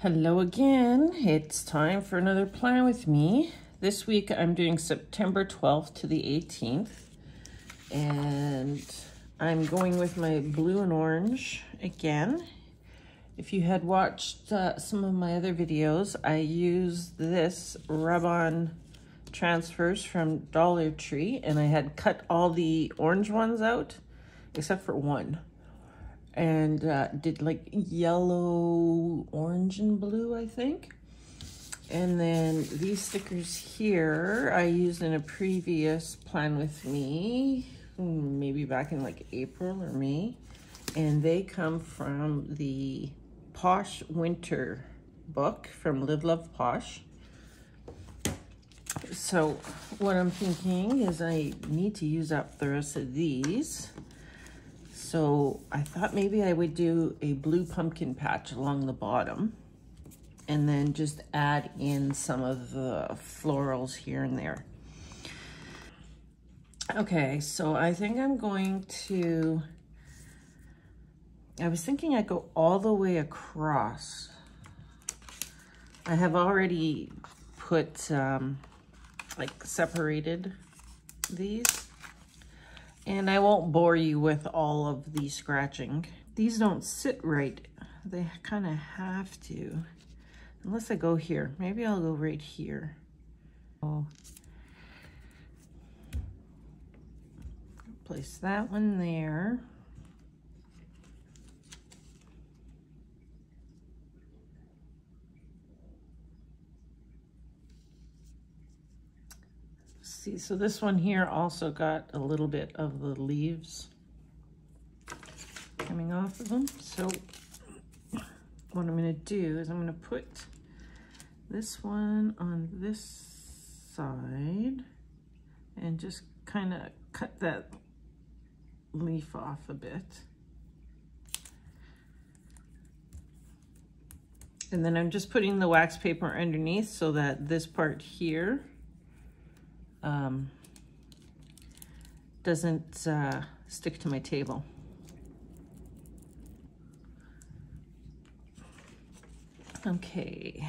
Hello again. It's time for another plan with me. This week I'm doing September 12th to the 18th. And I'm going with my blue and orange again. If you had watched some of my other videos, I used this rub-on transfers from Dollar Tree, and I had cut all the orange ones out, except for one. And did like yellow, orange, and blue, I think. And then these stickers here, I used in a previous plan with me, maybe back in like April or May. And they come from the Posh winter book from Live Love Posh. So what I'm thinking is I need to use up the rest of these. So I thought maybe I would do a blue pumpkin patch along the bottom and then just add in some of the florals here and there. Okay, so I think I'm going to, I was thinking I'd go all the way across. I have already put, like separated these. And I won't bore you with all of the scratching. These don't sit right. They kind of have to. Unless I go here. Maybe I'll go right here. Oh. Place that one there. See, so this one here also got a little bit of the leaves coming off of them. So what I'm going to do is I'm going to put this one on this side and just kind of cut that leaf off a bit. And then I'm just putting the wax paper underneath so that this part here doesn't stick to my table. Okay,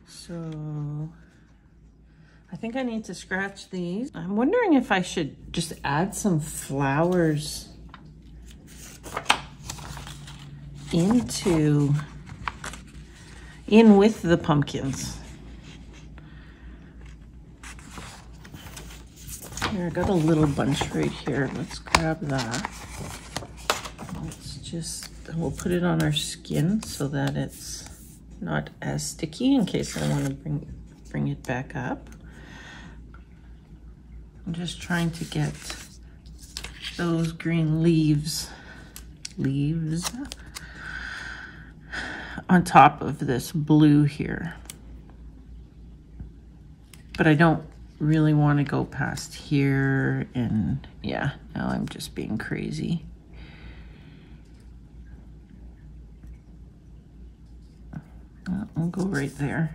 so I think I need to scratch these. I'm wondering if I should just add some flowers in with the pumpkins. Here, I got a little bunch right here. Let's grab that. Let's just, we'll put it on our skin so that it's not as sticky in case I want to bring it back up. I'm just trying to get those green leaves on top of this blue here. But I don't really want to go past here, and yeah, now I'm just being crazy. I'll go right there.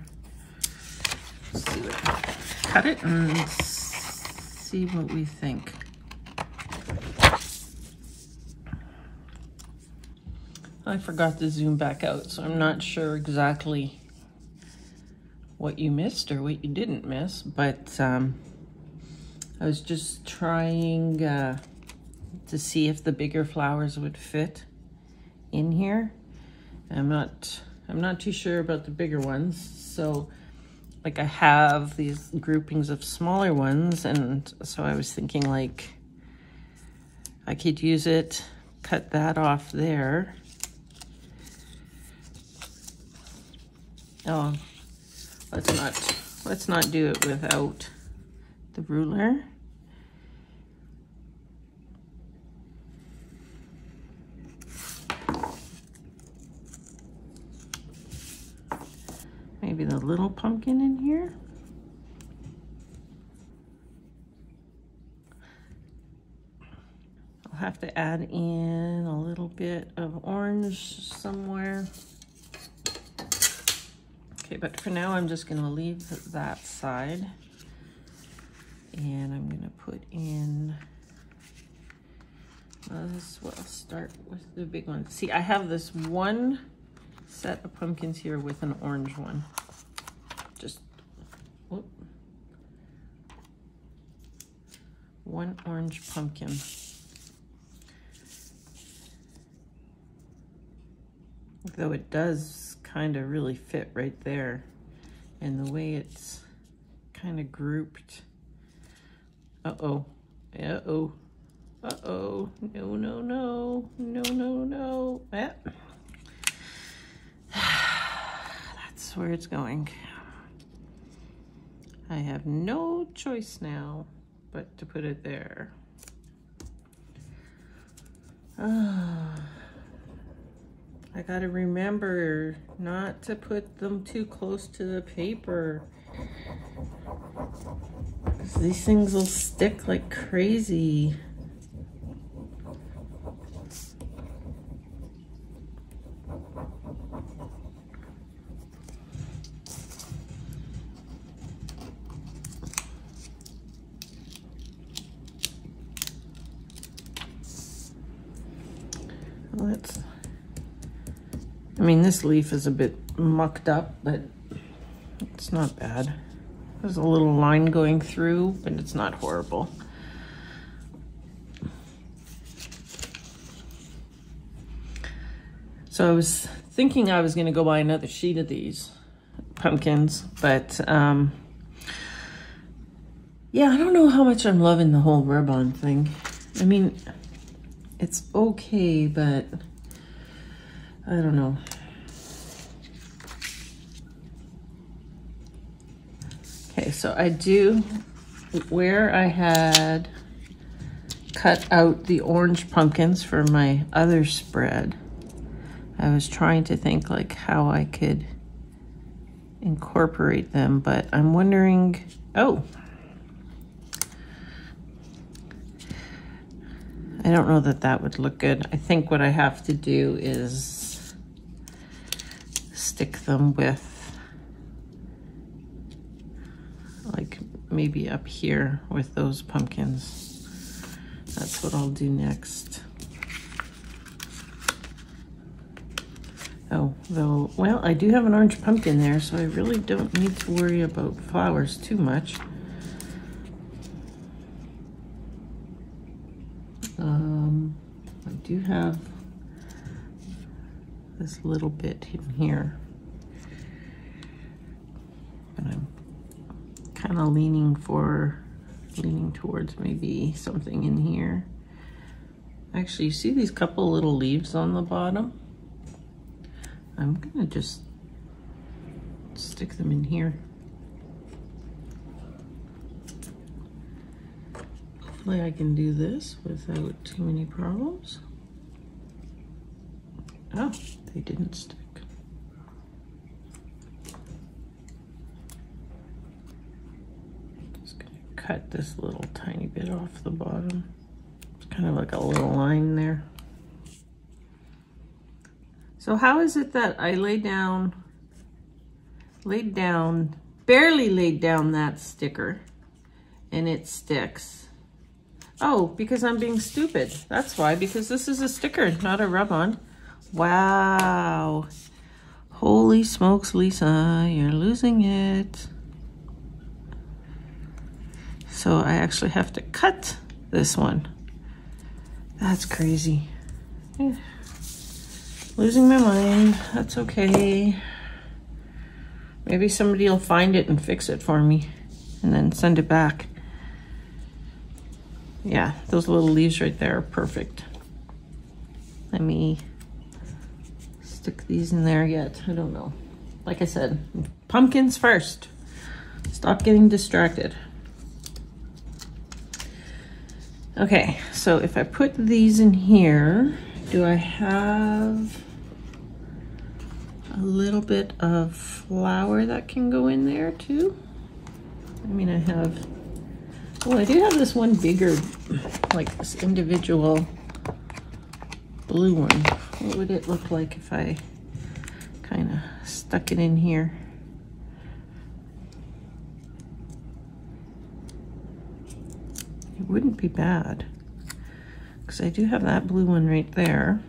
Let's see what, cut it and see what we think. I forgot to zoom back out, so I'm not sure exactly what you missed or what you didn't miss, but I was just trying to see if the bigger flowers would fit in here. I'm not too sure about the bigger ones, so like I have these groupings of smaller ones, and so I was thinking like I could use it, cut that off there. Oh, let's not do it without the ruler. Maybe the little pumpkin in here. I'll have to add in a little bit of orange somewhere. Okay, but for now I'm just gonna leave that side. And I'm gonna put in, we'll start with the big one. See, I have this one set of pumpkins here with an orange one. Just, whoop. One orange pumpkin. Though it does kind of really fit right there. And the way it's kind of grouped. Uh-oh. Uh-oh. Uh-oh. No, no, no. No, no, no. Ah. That's where it's going. I have no choice now but to put it there. I gotta remember not to put them too close to the paper. These things will stick like crazy. I mean, this leaf is a bit mucked up, but it's not bad. There's a little line going through, but it's not horrible. So I was thinking I was gonna go buy another sheet of these pumpkins, but yeah, I don't know how much I'm loving the whole rub-on thing. I mean, it's okay, but I don't know. Okay, so I do, where I had cut out the orange pumpkins for my other spread, I was trying to think like how I could incorporate them, but I'm wondering, oh, I don't know that that would look good. I think what I have to do is stick them with, like maybe up here with those pumpkins. That's what I'll do next. Oh, though, well, I do have an orange pumpkin there, so I really don't need to worry about flowers too much. I do have this little bit in here, but I'm kind of leaning towards maybe something in here. Actually, you see these couple little leaves on the bottom? I'm gonna just stick them in here. Hopefully I can do this without too many problems. Oh, they didn't stick. Just gonna cut this little tiny bit off the bottom. It's kind of like a little line there. So how is it that I barely laid down that sticker and it sticks? Oh, because I'm being stupid. That's why, because this is a sticker, not a rub-on. Wow. Holy smokes, Lisa, you're losing it. So I actually have to cut this one. That's crazy. Yeah. Losing my mind. That's okay. Maybe somebody will find it and fix it for me and then send it back. Yeah, those little leaves right there are perfect. Let me stick these in there yet. I don't know. Like I said, pumpkins first. Stop getting distracted. Okay, so if I put these in here, do I have a little bit of flour that can go in there too? I mean, I have, oh, I do have this one bigger, like this individual blue one. What would it look like if I kind of stuck it in here? It wouldn't be bad, because I do have that blue one right there.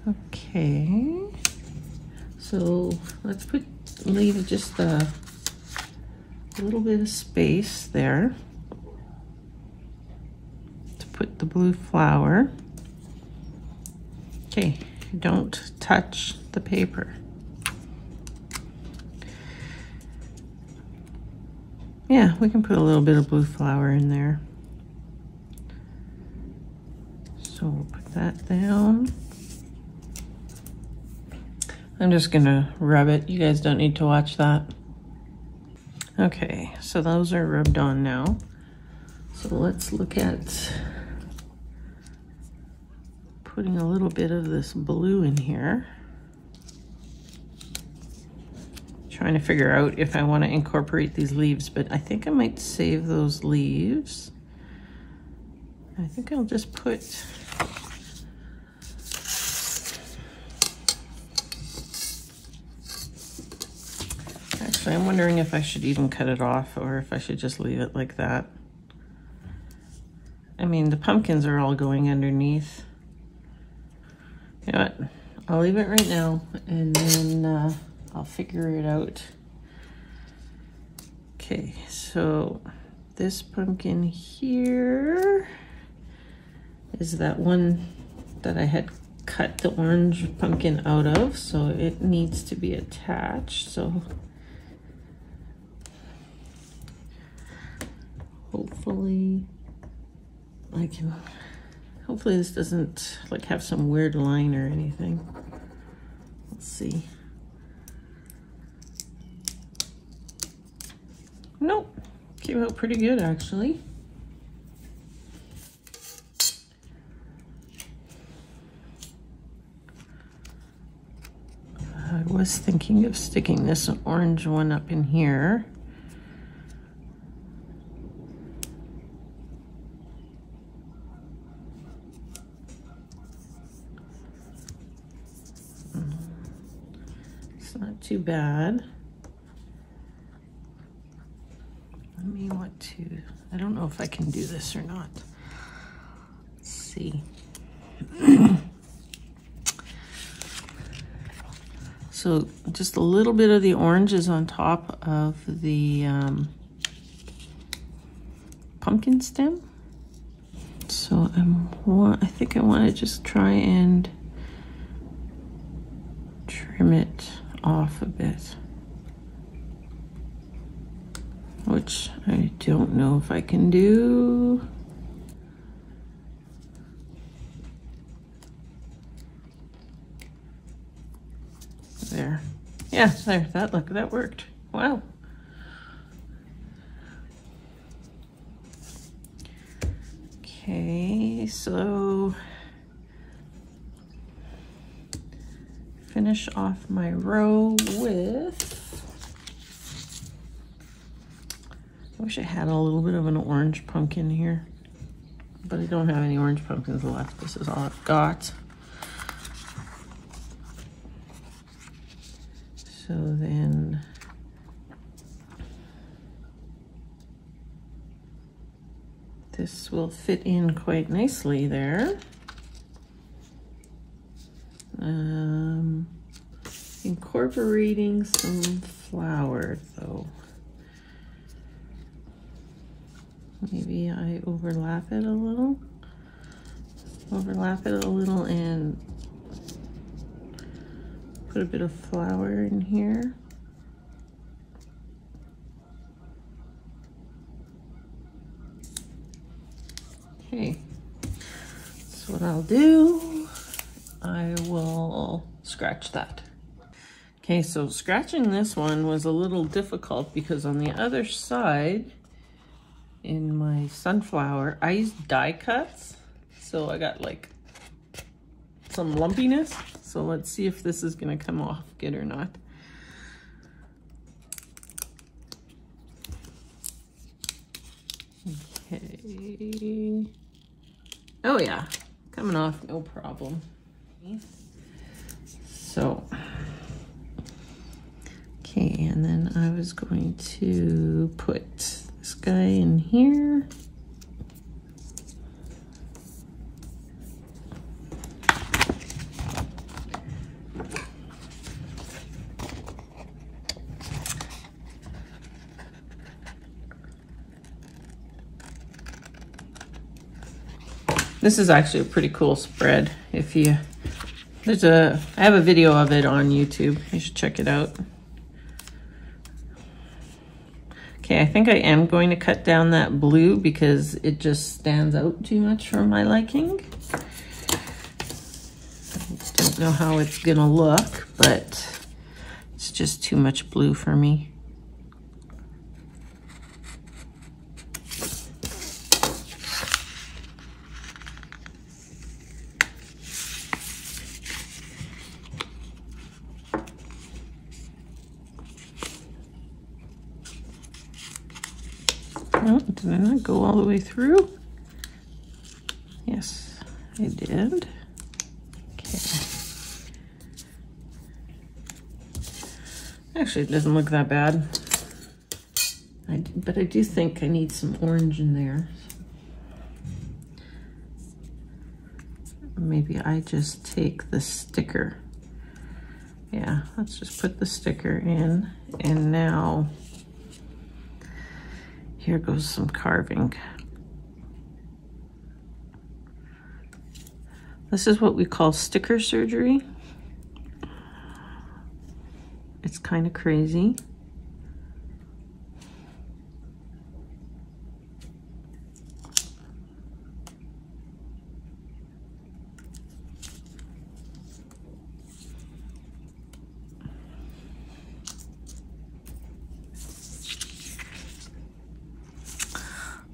Okay, so let's leave just a little bit of space there to put the blue flower. Okay, don't touch the paper. Yeah, we can put a little bit of blue flower in there. So we'll put that down. I'm just gonna rub it. You guys don't need to watch that. Okay, so those are rubbed on now. So let's look at putting a little bit of this blue in here. Trying to figure out if I want to incorporate these leaves, but I think I might save those leaves. I think I'll just put actually, I'm wondering if I should even cut it off or if I should just leave it like that. I mean, the pumpkins are all going underneath. You know what? I'll leave it right now, and then I'll figure it out. Okay, so this pumpkin here is that one that I had cut the orange pumpkin out of, so it needs to be attached. So hopefully hopefully this doesn't like have some weird line or anything. Let's see. Nope, came out pretty good actually. I was thinking of sticking this orange one up in here. It's not too bad. I may want to, I don't know if I can do this or not. Let's see. So just a little bit of the orange is on top of the pumpkin stem. So I think I want to just try and trim it off a bit, which I don't know if I can do. There. Yeah, there, that worked. Wow. Okay, so finish off my row with, I wish I had a little bit of an orange pumpkin here, but I don't have any orange pumpkins left. This is all I've got. So then this will fit in quite nicely there. Incorporating some flower though. Maybe I overlap it a little and put a bit of flower in here. Okay, so what I'll do, I will scratch that. Okay, so scratching this one was a little difficult because on the other side, in my sunflower, I used die cuts. So I got like some lumpiness. So let's see if this is gonna come off good or not. Okay. Oh yeah, coming off, no problem. So, okay, and then I was going to put this guy in here. This is actually a pretty cool spread. If you, I have a video of it on YouTube. You should check it out. Okay, I think I am going to cut down that blue because it just stands out too much for my liking. I don't know how it's gonna look, but it's just too much blue for me. Oh, did I not go all the way through? Yes, I did. Okay. Actually, it doesn't look that bad. But I do think I need some orange in there. Maybe I just take the sticker. Yeah, let's just put the sticker in. And now, here goes some carving. This is what we call sticker surgery. It's kind of crazy.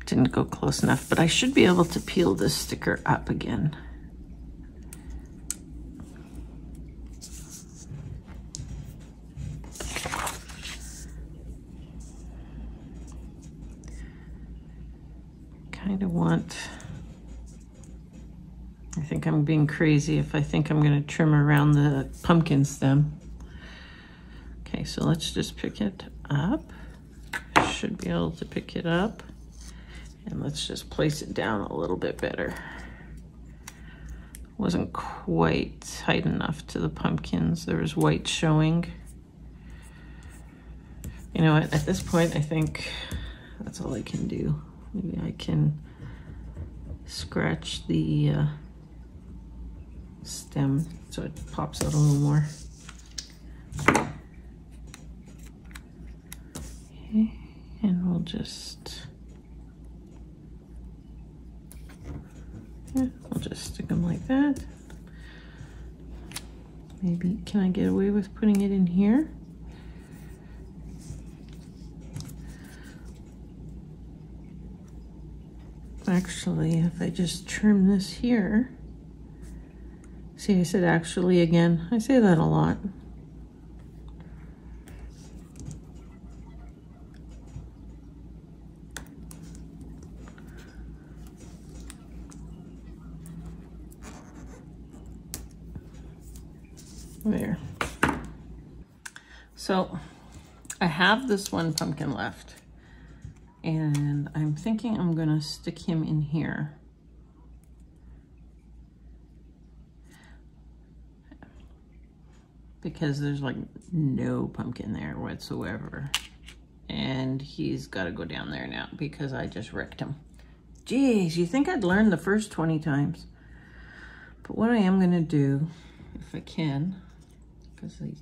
Didn't go close enough, but I should be able to peel this sticker up again. Kind of want, I think I'm being crazy if I think I'm going to trim around the pumpkin stem. Okay, so let's just pick it up. Should be able to pick it up. And let's just place it down a little bit better. Wasn't quite tight enough to the pumpkins. There was white showing. You know what, at this point, I think that's all I can do. Maybe I can scratch the stem so it pops out a little more. Okay, and we'll just, we'll just stick them like that. Maybe, can I get away with putting it in here? Actually, if I just trim this here, see, I said actually again. I say that a lot. There. So I have this one pumpkin left, and I'm thinking I'm gonna stick him in here. Because there's like no pumpkin there whatsoever. And he's gotta go down there now because I just wrecked him. Geez, you think I'd learn the first 20 times. But what I am gonna do, if I can, because I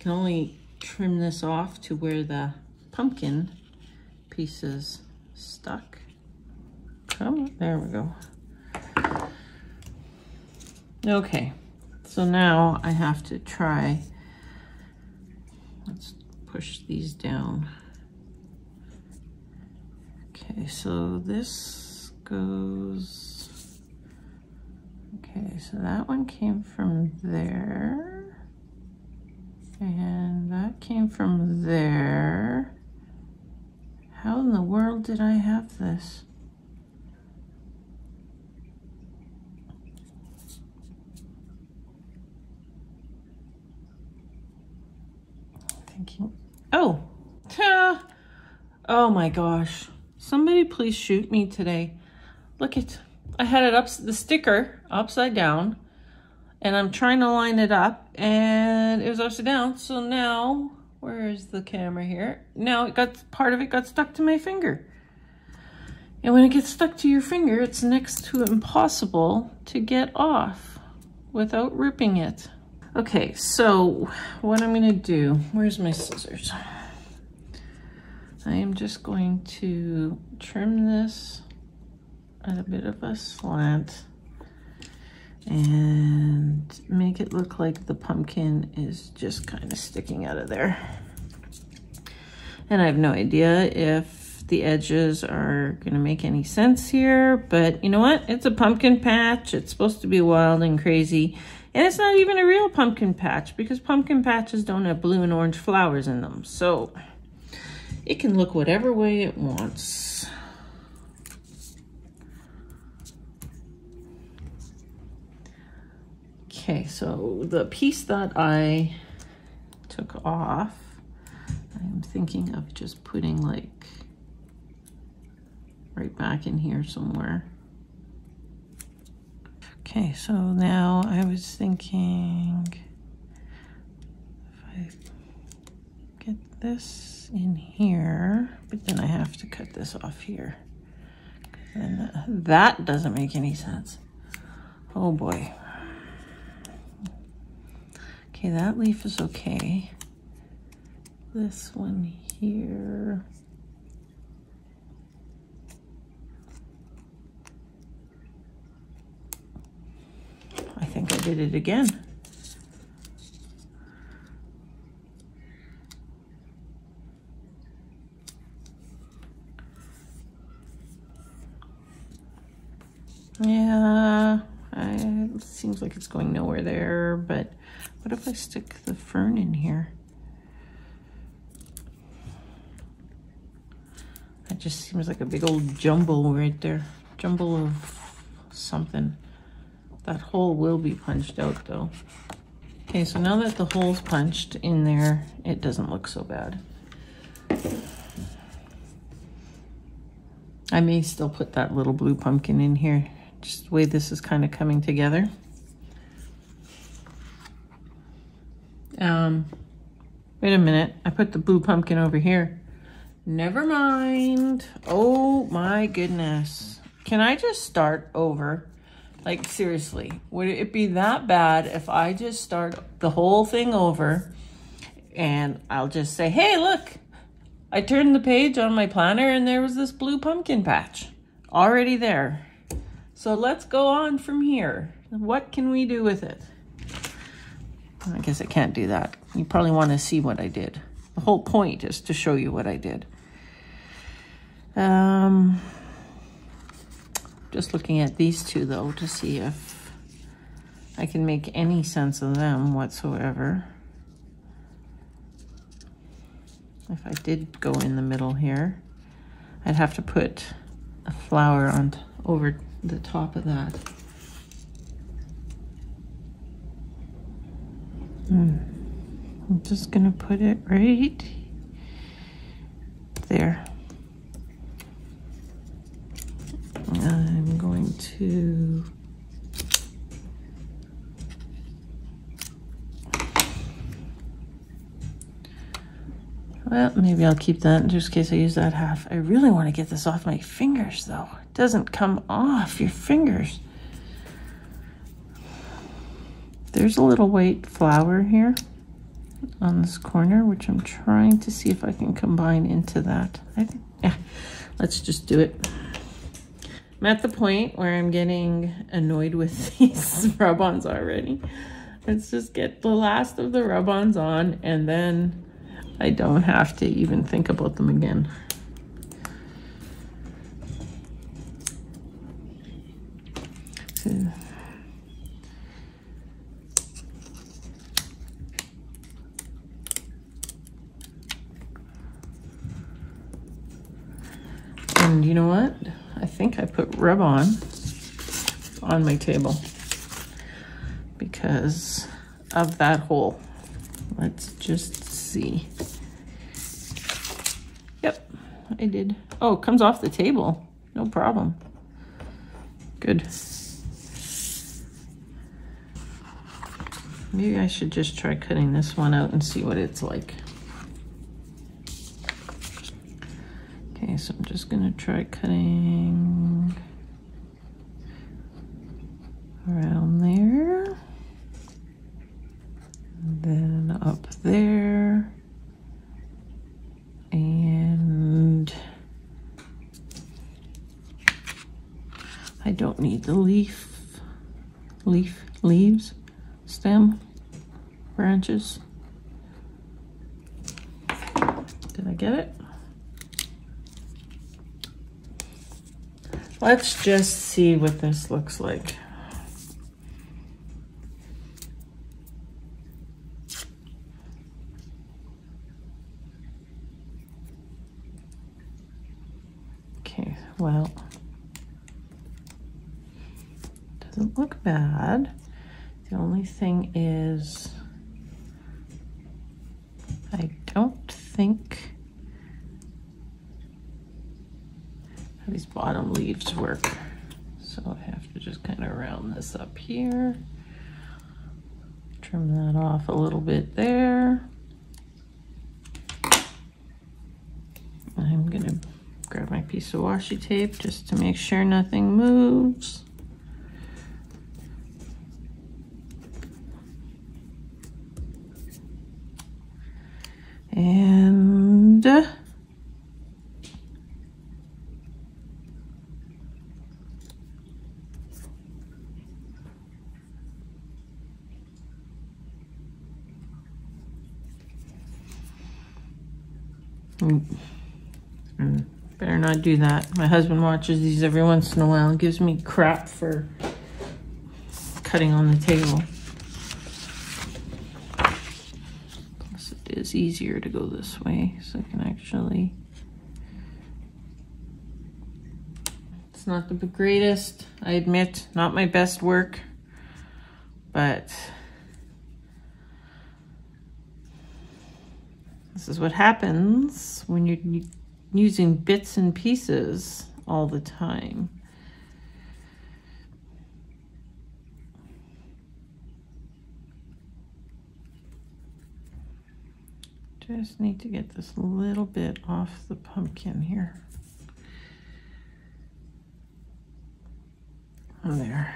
can only trim this off to where the pumpkin pieces stuck. Oh, there we go. Okay, so now I have to try, let's push these down. Okay, so this goes, okay, so that one came from there. And that came from there. How in the world did I have this? Thinking, oh, oh my gosh. Somebody please shoot me today. Look at, I had it up, the sticker upside down, and I'm trying to line it up and it was upside down. So now, where is the camera here? Now it got, part of it got stuck to my finger. And when it gets stuck to your finger, it's next to impossible to get off without ripping it. Okay, so what I'm gonna do, where's my scissors? I am just going to trim this at a bit of a slant and make it look like the pumpkin is just kind of sticking out of there. And I have no idea if the edges are gonna make any sense here, but you know what? It's a pumpkin patch. It's supposed to be wild and crazy. And it's not even a real pumpkin patch because pumpkin patches don't have blue and orange flowers in them. So it can look whatever way it wants. Okay, so the piece that I took off, I'm thinking of just putting like right back in here somewhere. Okay, so now I was thinking if I get this in here, but then I have to cut this off here. And that doesn't make any sense. Oh boy. Okay, that leaf is okay. This one here. I think I did it again. Yeah, it seems like it's going nowhere there, but what if I stick the fern in here? That just seems like a big old jumble right there. Jumble of something. That hole will be punched out though. Okay, so now that the hole's punched in there, it doesn't look so bad. I may still put that little blue pumpkin in here, just the way this is kind of coming together. Wait a minute, I put the blue pumpkin over here. Never mind. Oh my goodness. Can I just start over? Like seriously, would it be that bad if I just start the whole thing over and I'll just say, hey, look, I turned the page on my planner and there was this blue pumpkin patch already there. So let's go on from here. What can we do with it? I guess I can't do that. You probably want to see what I did. The whole point is to show you what I did. Just looking at these two though to see if I can make any sense of them whatsoever. If I did go in the middle here, I'd have to put a flower on over the top of that. I'm just gonna put it right there. I'm going to well, maybe I'll keep that in just in case I use that half. I really want to get this off my fingers though. It doesn't come off your fingers. There's a little white flower here on this corner, which I'm trying to see if I can combine into that. I think, yeah, let's just do it. I'm at the point where I'm getting annoyed with these rub-ons already. Let's just get the last of the rub-ons on and then I don't have to even think about them again. So, and you know what? I think I put rub-on my table because of that hole. Let's just see. Yep, I did. Oh, it comes off the table. No problem. Good. Maybe I should just try cutting this one out and see what it's like. Okay, Okay, so I'm just gonna try cutting around there, and then up there, and I don't need the leaves, stem, branches. Did I get it? Let's just see what this looks like. Okay, well, doesn't look bad. The only thing is, I don't think how these bottom leaves work. So I have to just kind of round this up here. Trim that off a little bit there. I'm gonna grab my piece of washi tape just to make sure nothing moves. And better not do that. My husband watches these every once in a while and gives me crap for cutting on the table. Plus it is easier to go this way, so I can actually... It's not the greatest, I admit, not my best work, but this is what happens when you're using bits and pieces all the time. Just need to get this little bit off the pumpkin here. There.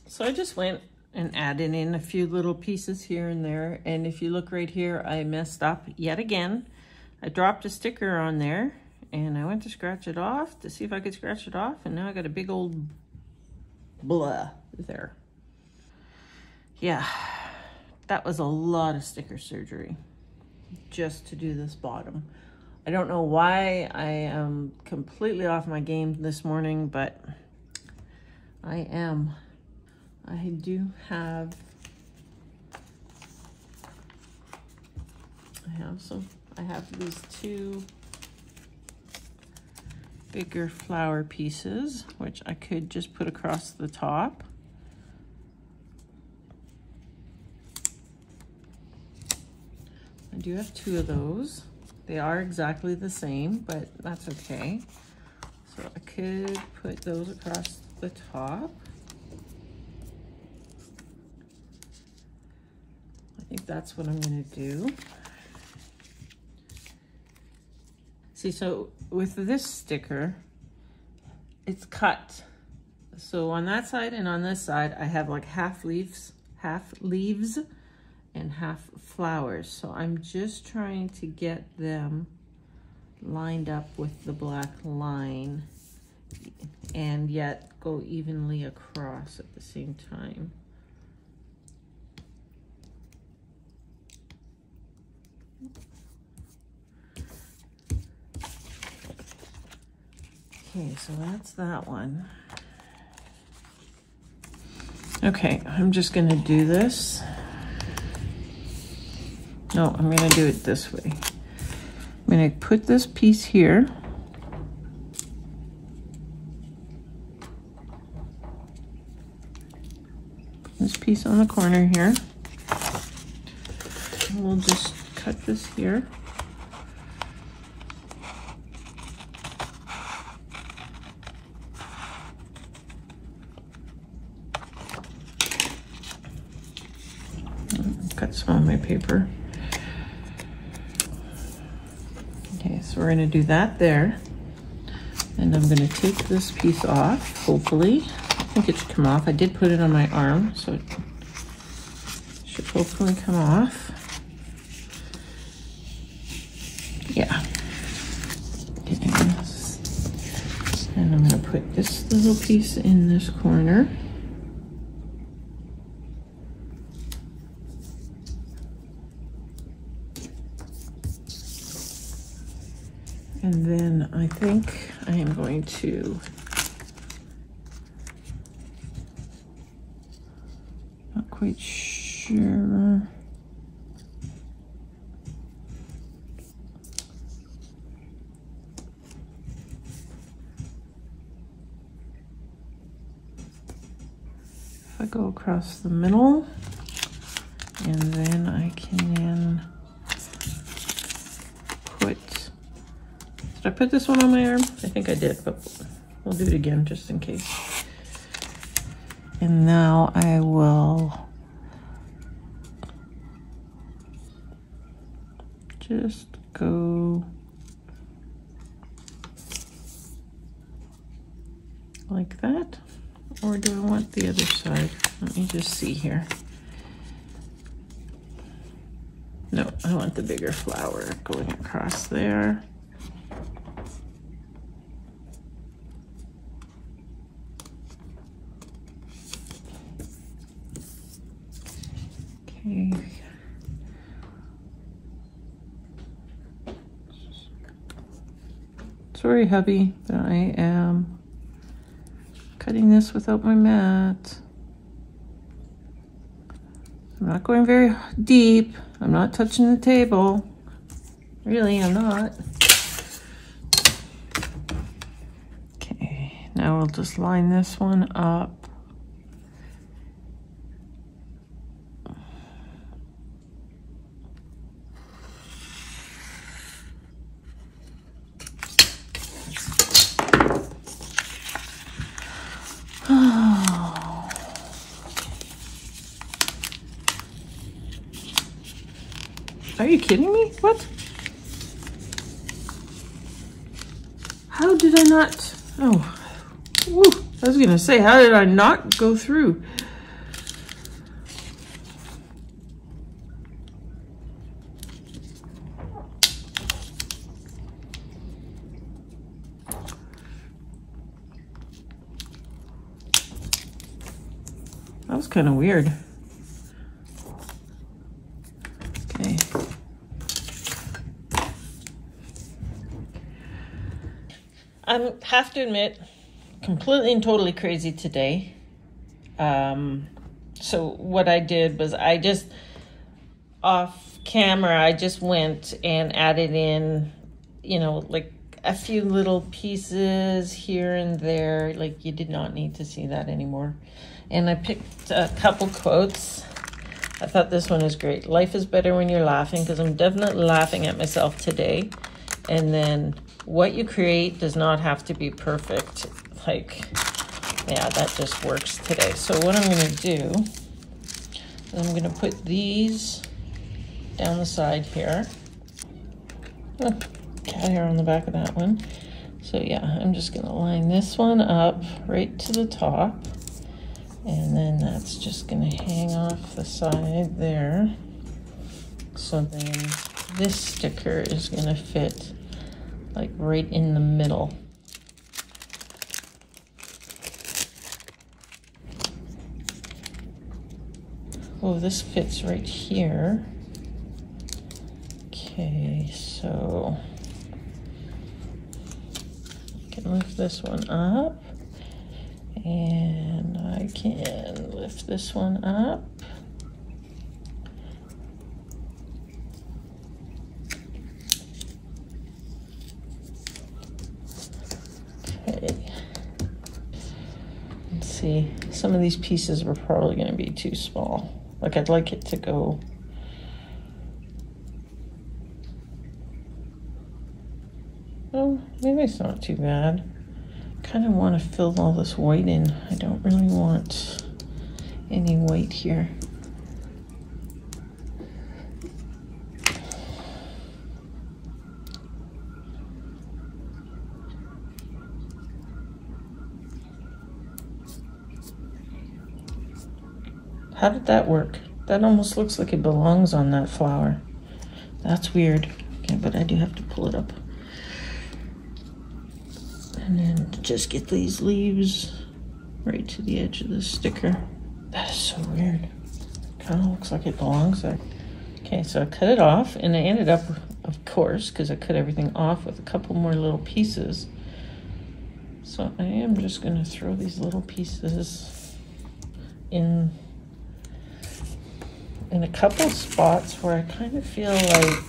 So I just went and added in a few little pieces here and there. And if you look right here, I messed up yet again. I dropped a sticker on there and I went to scratch it off to see if I could scratch it off. And now I got a big old blah there. Yeah, that was a lot of sticker surgery just to do this bottom. I don't know why I am completely off my game this morning, but I am. I do have, I have these two bigger flower pieces, which I could just put across the top. I do have two of those. They are exactly the same, but that's okay. So I could put those across the top. I think that's what I'm gonna do. See, so with this sticker, it's cut. So on that side and on this side, I have like half leaves and half flowers. So I'm just trying to get them lined up with the black line and yet go evenly across at the same time. Okay, so that's that one. Okay, I'm just gonna do this. No, I'm gonna do it this way. I'm gonna put this piece here. This piece on the corner here. And we'll just cut this here. Cut some on my paper. So we're gonna do that there. And I'm gonna take this piece off, hopefully. I think it should come off. I did put it on my arm, so it should hopefully come off. Yeah. And I'm gonna put this little piece in this corner. And then I think I am going to not quite sure. If I go across the middle, and then I can put, did I put this one on my arm? I think I did, but we'll do it again just in case. And now I will just go like that. Or do I want the other side? Let me just see here. No, I want the bigger flower going across there. Okay. Sorry, hubby, but I am cutting this without my mat. I'm not going very deep. I'm not touching the table. Really, I'm not. Okay, now we'll just line this one up. Are you kidding me? What? How did I not? Oh, woo. I was gonna say, how did I not go through? That was kind of weird. Okay. I have to admit, completely and totally crazy today. So what I did was I just, off camera, I just went and added in, you know, like a few little pieces here and there. Like, you did not need to see that anymore. And I picked a couple quotes. I thought this one is great. Life is better when you're laughing, because I'm definitely laughing at myself today. And then what you create does not have to be perfect. Like, yeah, that just works today. So what I'm gonna do, I'm gonna put these down the side here. Oh, cat hair on the back of that one. So yeah, I'm just gonna line this one up right to the top. And then that's just gonna hang off the side there. So then this sticker is gonna fit like right in the middle. Oh, this fits right here. Okay, so I can lift this one up. And I can lift this one up. Okay. Let's see. Some of these pieces were probably going to be too small. Like, I'd like it to go. Oh, maybe it's not too bad. Kind of want to fill all this white in. I don't really want any white here. How did that work? That almost looks like it belongs on that flower. That's weird. Okay, but I do have to pull it up. And then just get these leaves right to the edge of the sticker. That is so weird. Kind of looks like it belongs there. Okay, so I cut it off, and I ended up, of course, because I cut everything off, with a couple more little pieces. So I am just going to throw these little pieces in a couple spots where I kind of feel like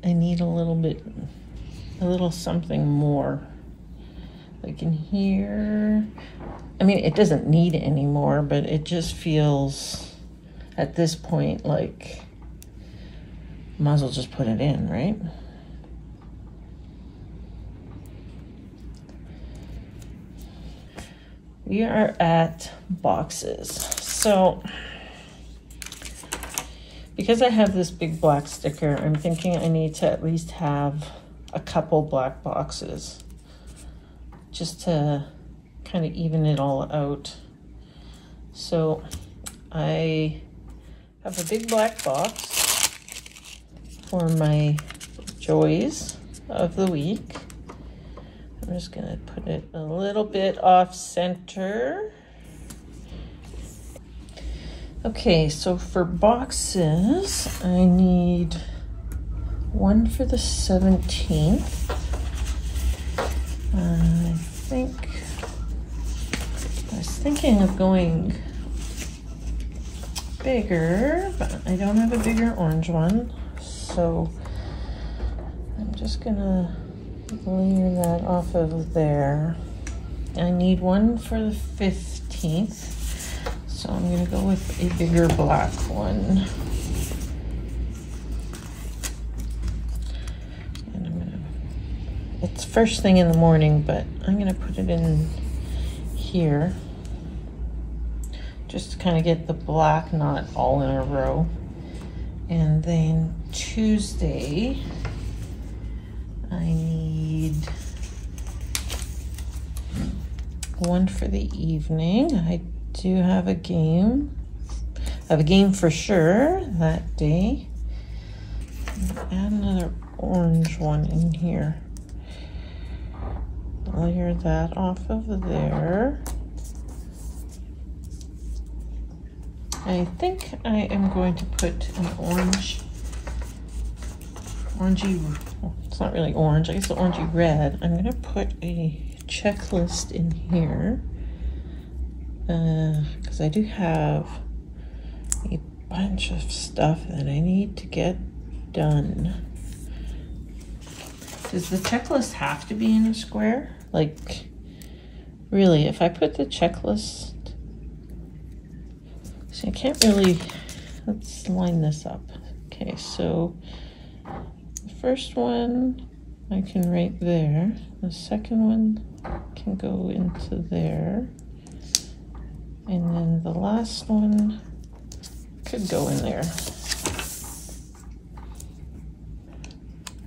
I need a little something more. Like in here, I mean, it doesn't need any more, but it just feels at this point like might as well just put it in, right? We are at boxes. So because I have this big black sticker, I'm thinking I need to at least have a couple black boxes just to kind of even it all out. So I have a big black box for my joys of the week. I'm just gonna put it a little bit off center. Okay, so for boxes, I need one for the 17th. I was thinking of going bigger, but I don't have a bigger orange one, so I'm just gonna layer that off of there. I need one for the 15th, so I'm gonna go with a bigger black one. And it's first thing in the morning, but I'm gonna put it in here just to kind of get the black not all in a row. And then Tuesday, I need one for the evening. I do have a game. I have a game for sure that day. Add another orange one in here. Layer that off of there. I think I am going to put an orangey, well, it's not really orange, I guess the orangey red. I'm gonna put a checklist in here because I do have a bunch of stuff that I need to get done. Does the checklist have to be in a square? Like, really, if I put the checklist, see, I can't really, let's line this up. Okay, so the first one I can write there. The second one can go into there. And then the last one could go in there.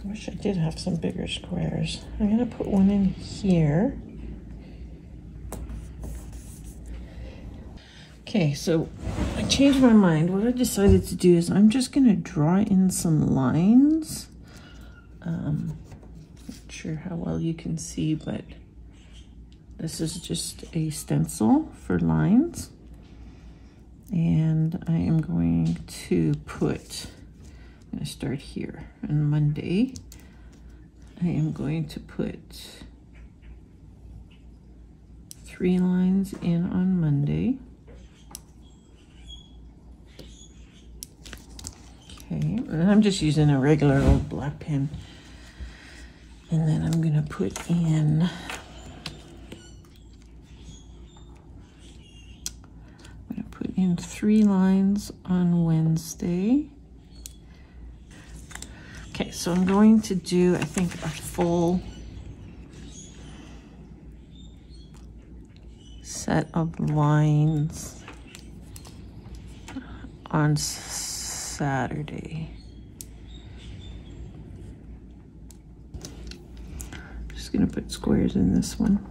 I wish I did have some bigger squares. I'm gonna put one in here. Okay, so I changed my mind. What I decided to do is I'm just gonna draw in some lines. Not sure how well you can see, but this is just a stencil for lines. And I am going to put, I'm gonna start here on Monday. I am going to put 3 lines in on Monday. Okay, and I'm just using a regular old black pen. And then I'm gonna put in, I'm gonna put in 3 lines on Wednesday. Okay, so I'm going to do, I think, a full set of lines on Saturday. Just gonna put squares in this one.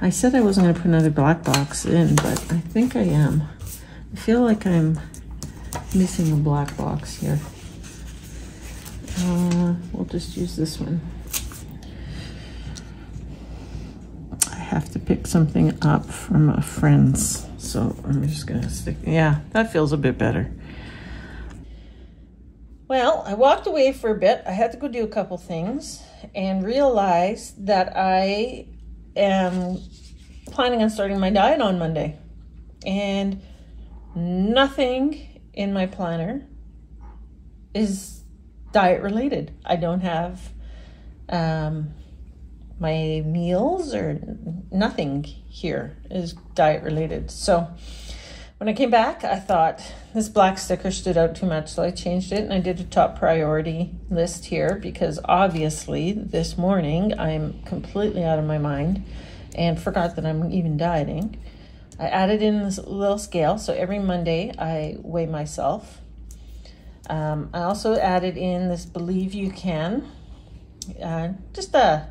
I said I wasn't going to put another black box in, but I think I am. I feel like I'm missing a black box here. We'll just use this one. I have to pick something up from a friend's, so I'm just going to stick. Yeah, that feels a bit better. Well, I walked away for a bit. I had to go do a couple things and realized that I am planning on starting my diet on Monday. And nothing in my planner is diet related. I don't have my meals or nothing here is diet related. So when I came back, I thought this black sticker stood out too much, so I changed it and I did a top priority list here because obviously this morning I'm completely out of my mind and forgot that I'm even dieting. I added in this little scale, so every Monday I weigh myself. I also added in this Believe You Can, just a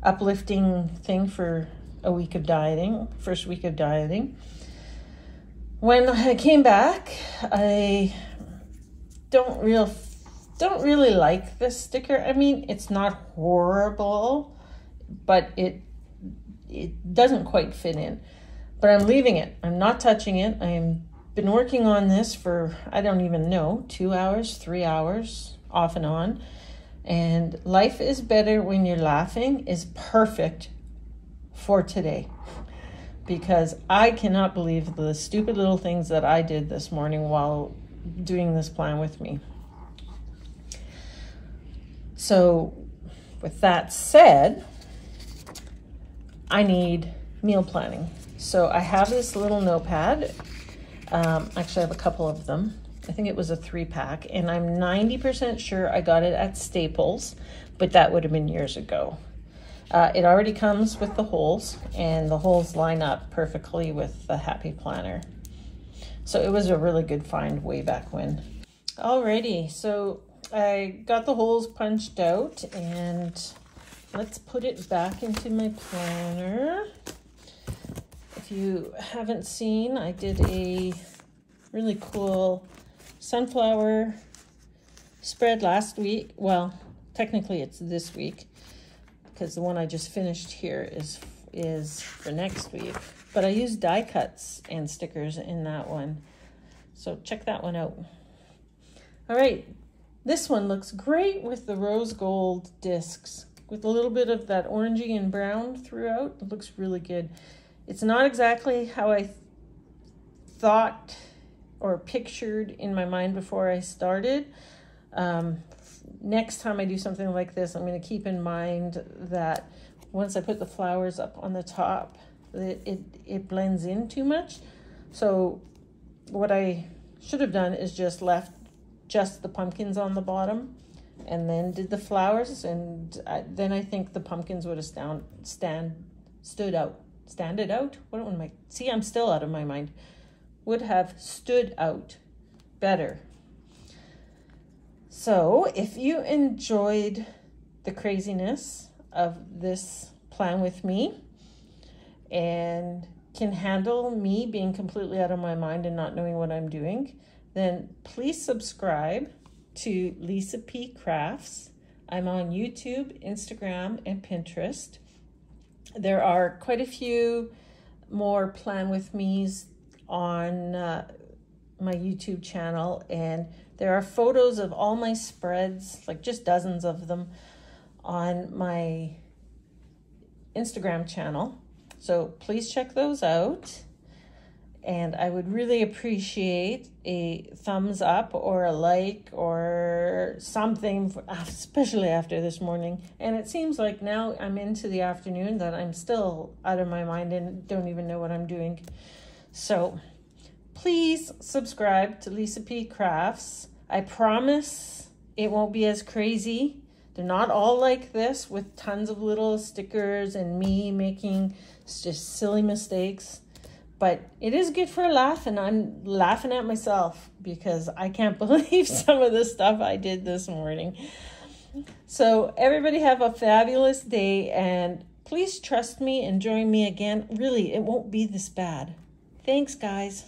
uplifting thing for a week of dieting, first week of dieting. When I came back, I don't really like this sticker. I mean, it's not horrible, but it doesn't quite fit in. But I'm leaving it. I'm not touching it. I've been working on this for, I don't even know, 2 hours, 3 hours, off and on. And Life is Better When You're Laughing is perfect for today. Because I cannot believe the stupid little things that I did this morning while doing this plan with me. So with that said, I need meal planning. So I have this little notepad. Actually, I have a couple of them. I think it was a 3-pack, and I'm 90% sure I got it at Staples, but that would have been years ago. It already comes with the holes, and the holes line up perfectly with the Happy Planner. So it was a really good find way back when. Alrighty, so I got the holes punched out, and let's put it back into my planner. If you haven't seen, I did a really cool sunflower spread last week. Well, technically it's this week, because the one I just finished here is for next week. But I used die cuts and stickers in that one. So check that one out. All right, this one looks great with the rose gold discs, with a little bit of that orangey and brown throughout. It looks really good. It's not exactly how I thought or pictured in my mind before I started. Next time I do something like this, I'm going to keep in mind that once I put the flowers up on the top, it blends in too much. So what I should have done is just left just the pumpkins on the bottom and then did the flowers, and then I think the pumpkins would have stood out. Standed out? What am I? See, I'm still out of my mind. Would have stood out better. So if you enjoyed the craziness of this plan with me and can handle me being completely out of my mind and not knowing what I'm doing, then please subscribe to Lisa P. Crafts. I'm on YouTube, Instagram, and Pinterest. There are quite a few more Plan With Me's on my YouTube channel, and there are photos of all my spreads, like just dozens of them, on my Instagram channel. So please check those out. And I would really appreciate a thumbs up or a like or something, especially after this morning. And it seems like now I'm into the afternoon that I'm still out of my mind and don't even know what I'm doing. So please subscribe to Lisa P. Crafts. I promise it won't be as crazy. They're not all like this with tons of little stickers and me making just silly mistakes. But it is good for a laugh, and I'm laughing at myself because I can't believe some of the stuff I did this morning. So everybody have a fabulous day, and Please trust me and join me again. Really, it won't be this bad. Thanks, guys.